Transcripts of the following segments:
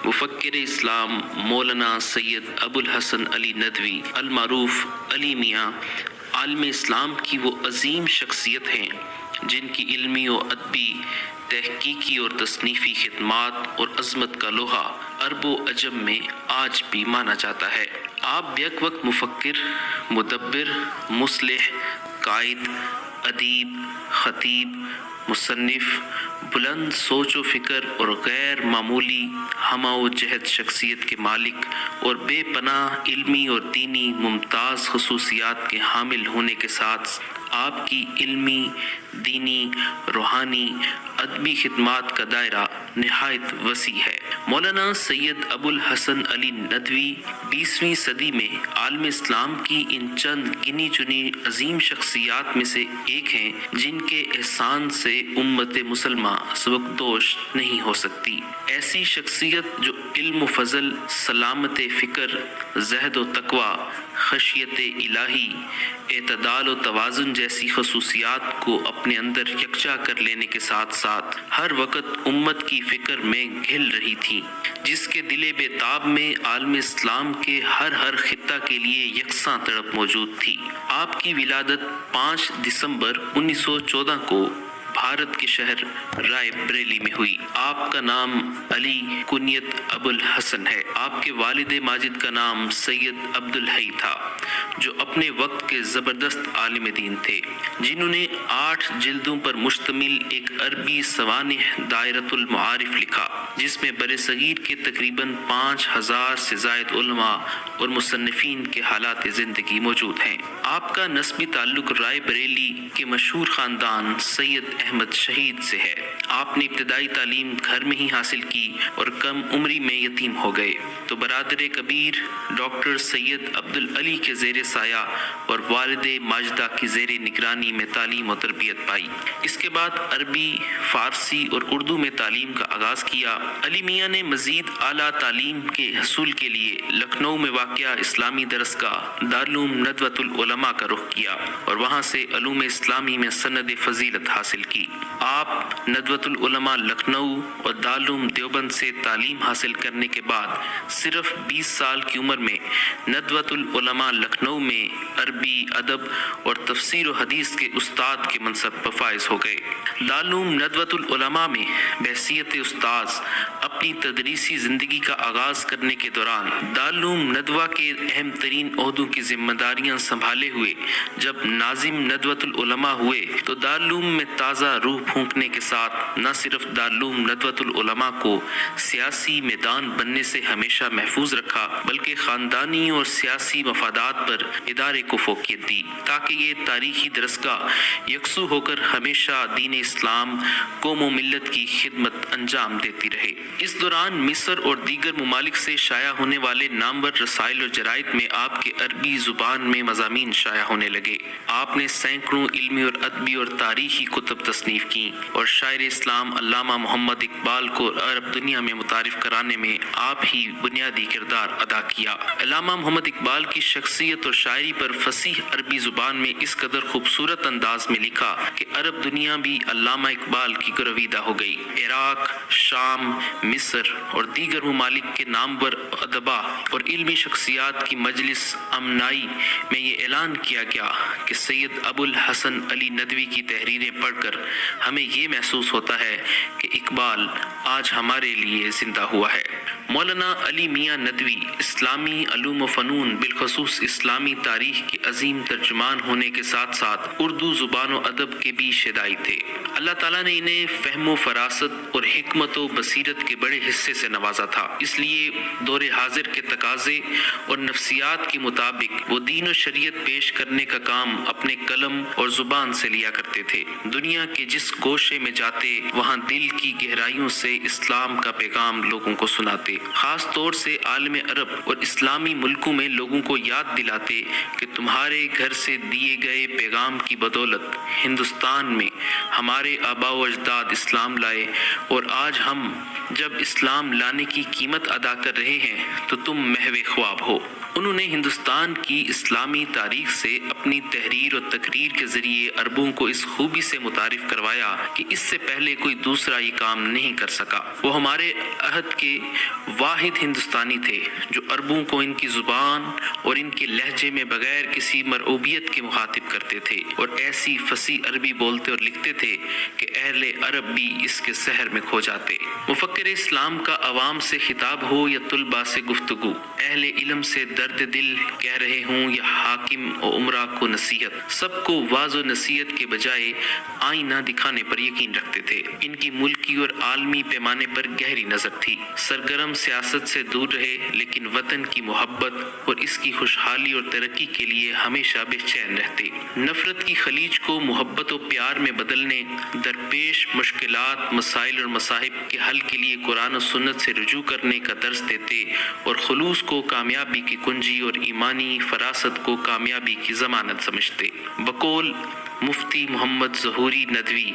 مفکر اسلام مولانا سید ابو الحسن علی ندوی المعروف علی میاں عالم اسلام کی وہ عظیم شخصیت ہیں جن کی علمی و ادبی، تحقیقی اور تصنیفی خدمات اور عظمت کا لوہا عرب و عجم میں آج بھی مانا جاتا ہے۔ آپ بیک وقت مفکر، مدبر، مصلح، قائد، ادیب، خطیب، مصنف، بلند سوچ و فکر اور غیر معمولی ہمہ و جہد شخصیت کے مالک اور بے پناہ علمی اور دینی ممتاز خصوصیات کے حامل ہونے کے ساتھ آپ کی علمی، دینی، روحانی، ادبی خدمات کا دائرہ نہایت وسیع ہے۔ مولانا سید ابو الحسن علی ندوی 20ویں صدی میں عالم اسلام کی ان چند گنی چنی عظیم شخصیات میں سے ایک ہیں جن کے احسان سے امت مسلمہ سبکدوش نہیں ہو سکتی۔ ایسی شخصیت جو علم و فضل، سلامت فکر، زہد و تقوی، خشیت الہی، اعتدال و توازن جیسی خصوصیات کو اپنے اندر یکجا کر لینے کے ساتھ ساتھ ہر وقت امت کی فکر میں گھل رہی تھی، جس کے دل بے تاب میں عالم اسلام کے ہر خطہ کے لیے یکساں تڑپ موجود تھی۔ آپ کی ولادت 5 دسمبر 1914 کو بھارت کے شہر رائے بریلی میں ہوئی۔ آپ کا نام علی کنیت ابو الحسن ہے۔ آپ کے والد ماجد کا نام سید عبدالحی تھا، جو اپنے وقت کے زبردست عالم دین تھے، جنہوں نے 8 جلدوں پر مشتمل ایک عربی سوانح دائرۃ المعارف لکھا، جس میں برصغیر کے تقریباً 5000 سے زائد علماء اور مصنفین کے حالات زندگی موجود ہیں۔ آپ کا نسبی تعلق رائے بریلی کے مشہور خاندان سید احمد شہید سے ہے۔ آپ نے ابتدائی تعلیم گھر میں ہی حاصل کی اور کم عمری میں یتیم ہو گئے، تو برادر کبیر ڈاکٹر سید عبدالعلی کے زیر سایہ اور والد ماجدہ کی زیر نگرانی میں تعلیم و تربیت پائی۔ اس کے بعد عربی، فارسی اور اردو میں تعلیم کا آغاز کیا۔ علی میاں نے مزید اعلیٰ تعلیم کے حصول کے لیے لکھنؤ میں واقع اسلامی درسگاہ دارالعلوم ندوۃ العلماء کا رخ کیا اور وہاں سے علوم اسلامی میں سند فضیلت حاصل کی۔ آپ ندوۃ العلماء لکھنؤ اور دارالعلوم دیوبند سے تعلیم حاصل کرنے کے بعد صرف 20 سال کی عمر میں ندوۃ العلماء لکھنؤ میں عربی ادب اور تفسیر و حدیث کے استاد کے منصب پر فائز ہو گئے۔ دارالعلوم ندوۃ العلماء میں بحیثیت استاذ اپنی تدریسی زندگی کا آغاز کرنے کے دوران دارالعلوم ندوہ کے اہم ترین عہدوں کی ذمہ داریاں سنبھالے ہوئے جب ناظم ندوۃ العلماء ہوئے تو دارالعلوم میں تازہ روح پھونکنے کے ساتھ نہ صرف دارالعلوم ندوۃ العلماء کو سیاسی میدان بننے سے ہمیشہ محفوظ رکھا، بلکہ خاندانی اور سیاسی مفادات پر ادارے کو فوقیت دی تاکہ یہ تاریخی درسگاہ یکسو ہو کر ہمیشہ دین اسلام، قوم و ملت کی خدمت انجام دیتی رہے۔ اس دوران مصر اور دیگر ممالک سے شائع ہونے والے نامور رسائل و جرائد میں آپ کے عربی زبان میں مضامین شائع ہونے لگے۔ آپ نے سینکڑوں علمی اور ادبی اور تاریخی کتب تصنیف کی اور شاعر اسلام علامہ محمد اقبال کو عرب دنیا میں متعارف کرانے میں آپ ہی بنیادی کردار ادا کیا۔ علامہ محمد اقبال کی شخصیت اور شاعری پر فصیح عربی زبان میں اس قدر خوبصورت انداز میں لکھا کہ عرب دنیا بھی علامہ اقبال کی گرویدہ ہو گئی۔ عراق، شام، مصر اور دیگر ممالک کے نامور ادبا اور علمی شخصیات کی مجلس امنائی میں یہ اعلان کیا گیا کہ سید ابو الحسن علی ندوی کی تحریریں پڑھ کر ہمیں یہ محسوس ہوتا ہے کہ اقبال آج ہمارے لیے زندہ ہوا ہے۔ مولانا علی میاں ندوی اسلامی علوم و فنون بالخصوص اسلامی تاریخ کے عظیم ترجمان ہونے کے ساتھ ساتھ اردو زبان و ادب کے بھی شیدائی تھے۔ اللہ تعالیٰ نے انہیں فہم و فراست اور حکمت و بصیرت کے بڑے حصے سے نوازا تھا، اس لیے دور حاضر کے تقاضے اور نفسیات کے مطابق وہ دین و شریعت پیش کرنے کا کام اپنے قلم اور زبان سے لیا کرتے تھے۔ دنیا کے جس گوشے میں جاتے وہاں دل کی گہرائیوں سے اسلام کا پیغام لوگوں کو سناتے، خاص طور سے عالم عرب اور اسلامی ملکوں میں لوگوں کو یاد دلاتے کہ تمہارے گھر سے دیے گئے پیغام کی بدولت ہندوستان میں ہمارے آباء و اجداد اسلام لائے، اور آج ہم جب اسلام لانے کی قیمت ادا کر رہے ہیں تو تم محو خواب ہو۔ انہوں نے ہندوستان کی اسلامی تاریخ سے اپنی تحریر اور تقریر کے ذریعے عربوں کو اس خوبی سے متعارف کروایا کہ اس سے پہلے کوئی دوسرا یہ کام نہیں کر سکا۔ وہ ہمارے عہد کے واحد ہندوستانی تھے جو عربوں کو ان کی زبان اور ان کے لہجے میں بغیر کسی مرعوبیت کے مخاطب کرتے تھے اور ایسی فصیح عربی بولتے اور لکھتے تھے کہ اہل عرب بھی اس کے سحر میں کھو جاتے۔ مفکر اسلام کا عوام سے خطاب ہو یا طلباء سے گفتگو، اہل علم سے درد دل کہہ رہے ہوں یا حاکم و امراء کو نصیحت، سب کو واضح و نصیحت کے بجائے آئینہ دکھانے پر یقین رکھتے تھے۔ ان کی ملکی اور عالمی پیمانے پر گہری نظر تھی۔ سرگرم سیاست سے دور رہے لیکن وطن کی محبت اور اس کی خوشحالی اور ترقی کے لیے ہمیشہ بے چین رہتے۔ نفرت کی خلیج کو محبت و پیار میں بدلنے، درپیش مشکلات، مسائل اور مصائب کے حل کے لیے قرآن و سنت سے رجوع کرنے کا درس دیتے اور خلوص کو کامیابی کی کنجی اور ایمانی فراست کو کامیابی کی ضمانت سمجھتے۔ بقول مفتی محمد ظہوری ندوی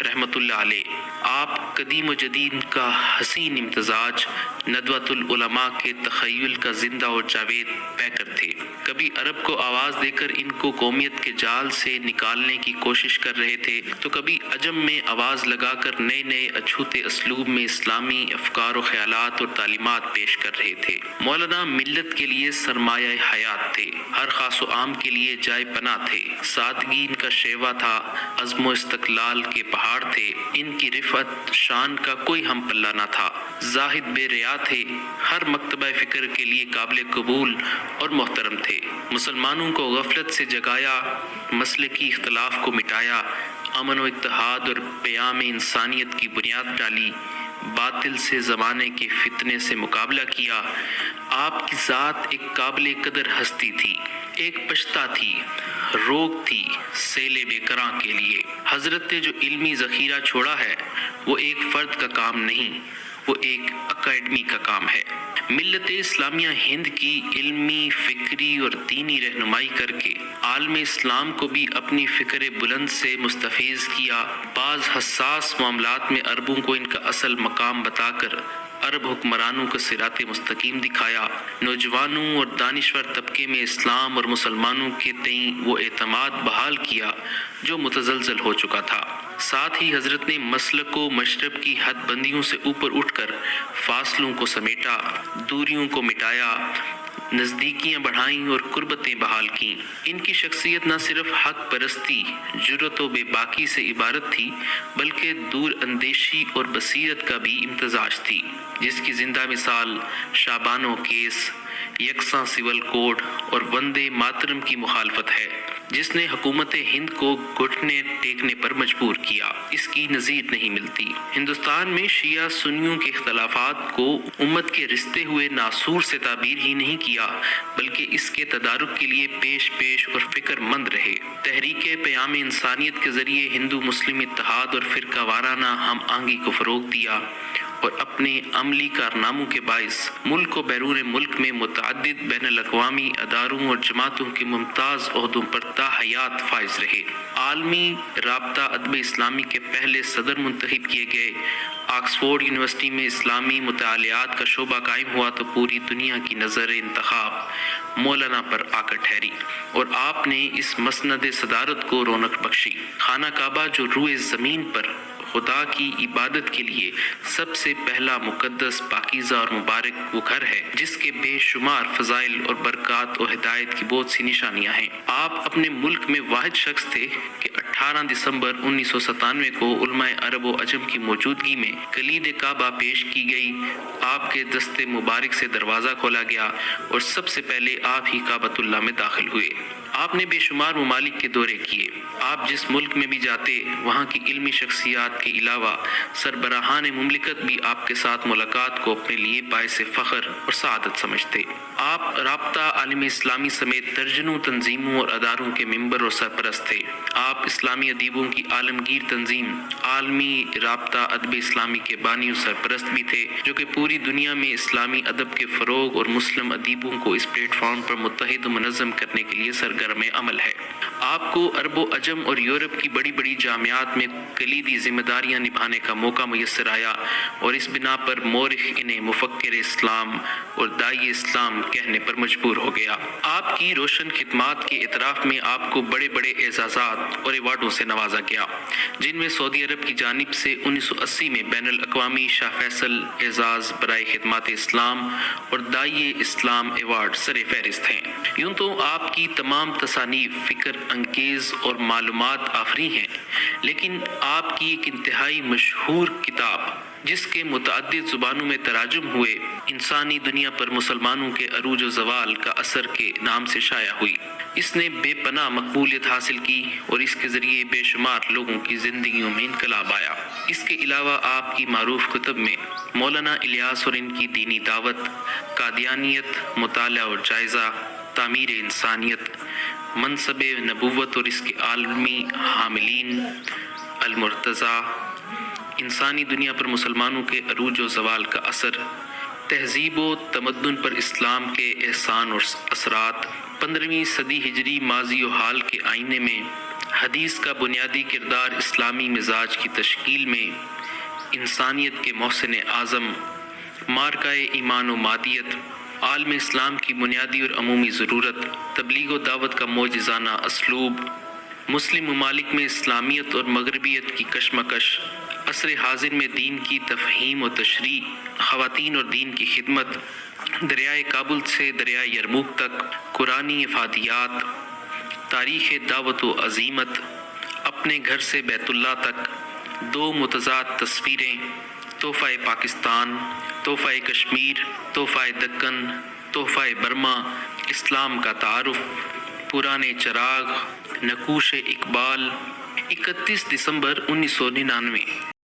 رحمۃ اللہ علیہ، آپ قدیم و جدید کا حسین امتزاج، ندوۃ العلماء کے تخیل کا زندہ اور جاوید پیکر تھے۔ کبھی عرب کو آواز دے کر ان کو قومیت کے جال سے نکالنے کی کوشش کر رہے تھے تو کبھی عجم میں آواز لگا کر نئے نئے اچھوتے اسلوب میں اسلامی افکار و خیالات اور تعلیمات پیش کر رہے تھے۔ مولانا ملت کے لیے سرمایہ حیات تھے، ہر خاص و عام کے لیے جائے پناہ تھے۔ سادگی ان کا شیوا تھا، عزم و استقلال کے پہاڑ تھے، ان کی رفعت شان کا کوئی ہم پلہ نہ تھا۔ زاہد بے ریا تھے، ہر مکتبہ فکر کے لیے قابل قبول اور محترم تھے۔ مسلمانوں کو غفلت سے جگایا، مسلکی اختلاف کو مٹایا، امن و اتحاد اور پیام انسانیت کی بنیاد ڈالی، باطل سے زمانے کے فتنے سے مقابلہ کیا۔ آپ کی ذات ایک قابل قدر ہستی تھی، ایک پشتا تھی، روگ تھی سیل بے کراں کے لیے۔ حضرت نے جو علمی ذخیرہ چھوڑا ہے وہ ایک فرد کا کام نہیں، وہ ایک اکیڈمی کا کام ہے۔ ملت اسلامیہ ہند کی علمی، فکری اور دینی رہنمائی کر کے عالم اسلام کو بھی اپنی فکر بلند سے مستفیض کیا۔ بعض حساس معاملات میں عربوں کو ان کا اصل مقام بتا کر عرب حکمرانوں کا صراط مستقیم دکھایا۔ نوجوانوں اور دانشور طبقے میں اسلام اور مسلمانوں کے تئیں وہ اعتماد بحال کیا جو متزلزل ہو چکا تھا۔ ساتھ ہی حضرت نے مسلک و مشرب کی حد بندیوں سے اوپر اٹھ کر فاصلوں کو سمیٹا، دوریوں کو مٹایا، نزدیکیاں بڑھائیں اور قربتیں بحال کیں۔ ان کی شخصیت نہ صرف حق پرستی، جرأت و بے باکی سے عبارت تھی بلکہ دور اندیشی اور بصیرت کا بھی امتزاج تھی، جس کی زندہ مثال شابانو کیس، یکساں سول کوڈ اور وندے ماترم کی مخالفت ہے، جس نے حکومت ہند کو گھٹنے ٹیکنے پر مجبور کیا۔ اس کی نظیر نہیں ملتی۔ ہندوستان میں شیعہ سنیوں کے اختلافات کو امت کے رستے ہوئے ناسور سے تعبیر ہی نہیں کیا بلکہ اس کے تدارک کے لیے پیش اور فکر مند رہے۔ تحریک پیام انسانیت کے ذریعے ہندو مسلم اتحاد اور فرقہ وارانہ ہم آہنگی کو فروغ دیا اور اپنے عملی کارناموں کے باعث ملک و بیرون ملک میں متعدد بین الاقوامی اداروں اور جماعتوں کے ممتاز عہدوں پر تا حیات فائز رہے۔ عالمی رابطہ ادب اسلامی کے پہلے صدر منتخب کیے گئے۔ آکسفورڈ یونیورسٹی میں اسلامی مطالعات کا شعبہ قائم ہوا تو پوری دنیا کی نظر انتخاب مولانا پر آ کر ٹھہری اور آپ نے اس مسند صدارت کو رونق بخشی۔ خانہ کعبہ جو روئے زمین پر خدا کی عبادت کے لیے سب سے پہلا مقدس، پاکیزہ اور مبارک وہ گھر ہے جس کے بے شمار فضائل اور برکات و ہدایت کی بہت سی نشانیاں ہیں۔ آپ اپنے ملک میں واحد شخص تھے کہ 18 دسمبر 1997 کو علماء عرب و عجم کی موجودگی میں کلید کعبہ پیش کی گئی۔ آپ کے دست مبارک سے دروازہ کھولا گیا اور سب سے پہلے آپ ہی کعبۃ اللہ میں داخل ہوئے۔ آپ نے بے شمار ممالک کے دورے کیے۔ آپ جس ملک میں بھی جاتے وہاں کی علمی شخصیات کے علاوہ سربراہان مملکت بھی آپ کے ساتھ ملاقات کو اپنے لیے باعث فخر اور سعادت سمجھتے۔ آپ رابطہ عالم اسلامی سمیت درجنوں تنظیموں اور اداروں کے ممبر اور سرپرست تھے۔ آپ اسلامی ادیبوں کی عالمگیر تنظیم عالمی رابطہ ادب اسلامی کے بانی و سرپرست بھی تھے، جو کہ پوری دنیا میں اسلامی ادب کے فروغ اور مسلم ادیبوں کو اس پلیٹ فارم پر متحد و منظم کرنے کے لیے سرگرم عمل ہے۔ آپ کو عرب و عجم اور یورپ کی بڑی بڑی جامعات میں کلیدی ذمہ داریاں نبھانے کا موقع میسر آیا اور اس بنا پر مورخ انہیں مفکر اسلام، اور داعی اسلام کہنے پر مجبور ہو گیا۔ آپ کی روشن خدمات کے اعتراف میں آپ کو بڑے بڑے اعزازات اور ایوارڈوں سے نوازا گیا، جن میں سعودی عرب کی جانب سے 1980 میں بین الاقوامی شاہ فیصل اعزاز برائے خدمات اسلام اور داعی اسلام ایوارڈ سر فہرست ہیں۔ یوں تو آپ کی تمام تصانیف فکر انگیز اور معلومات آفری ہیں، لیکن آپ کی ایک انتہائی مشہور کتاب جس کے متعدد زبانوں میں تراجم ہوئے، انسانی دنیا پر مسلمانوں کے عروج و زوال کا اثر کے نام سے شائع ہوئی، اس نے بے پناہ مقبولیت حاصل کی اور اس کے ذریعے بے شمار لوگوں کی زندگیوں میں انقلاب آیا۔ اس کے علاوہ آپ کی معروف کتب میں مولانا الیاس اور ان کی دینی دعوت، قادیانیت، مطالعہ اور جائزہ، تعمیر انسانیت، منصب نبوت اور اس کے عالمی حاملین، المرتضیٰ، انسانی دنیا پر مسلمانوں کے عروج و زوال کا اثر، تہذیب و تمدن پر اسلام کے احسان اور اثرات، 15ویں صدی ہجری ماضی و حال کے آئینے میں حدیث کا بنیادی کردار اسلامی مزاج کی تشکیل میں، انسانیت کے محسن اعظم، مارکہ ایمان و مادیت، عالم اسلام کی بنیادی اور عمومی ضرورت، تبلیغ و دعوت کا معجزانہ اسلوب، مسلم ممالک میں اسلامیت اور مغربیت کی کشمکش، عصر حاضر میں دین کی تفہیم و تشریح، خواتین اور دین کی خدمت، دریائے کابل سے دریائے یرموک تک، قرآنی افادیات، تاریخ دعوت و عزیمت، اپنے گھر سے بیت اللہ تک، 2 متضاد تصویریں، تحفہ پاکستان، تحفہ کشمیر، تحفہ دکن، تحفہ برما، اسلام کا تعارف، پرانے چراغ، نقوش اقبال، 31 دسمبر 1999۔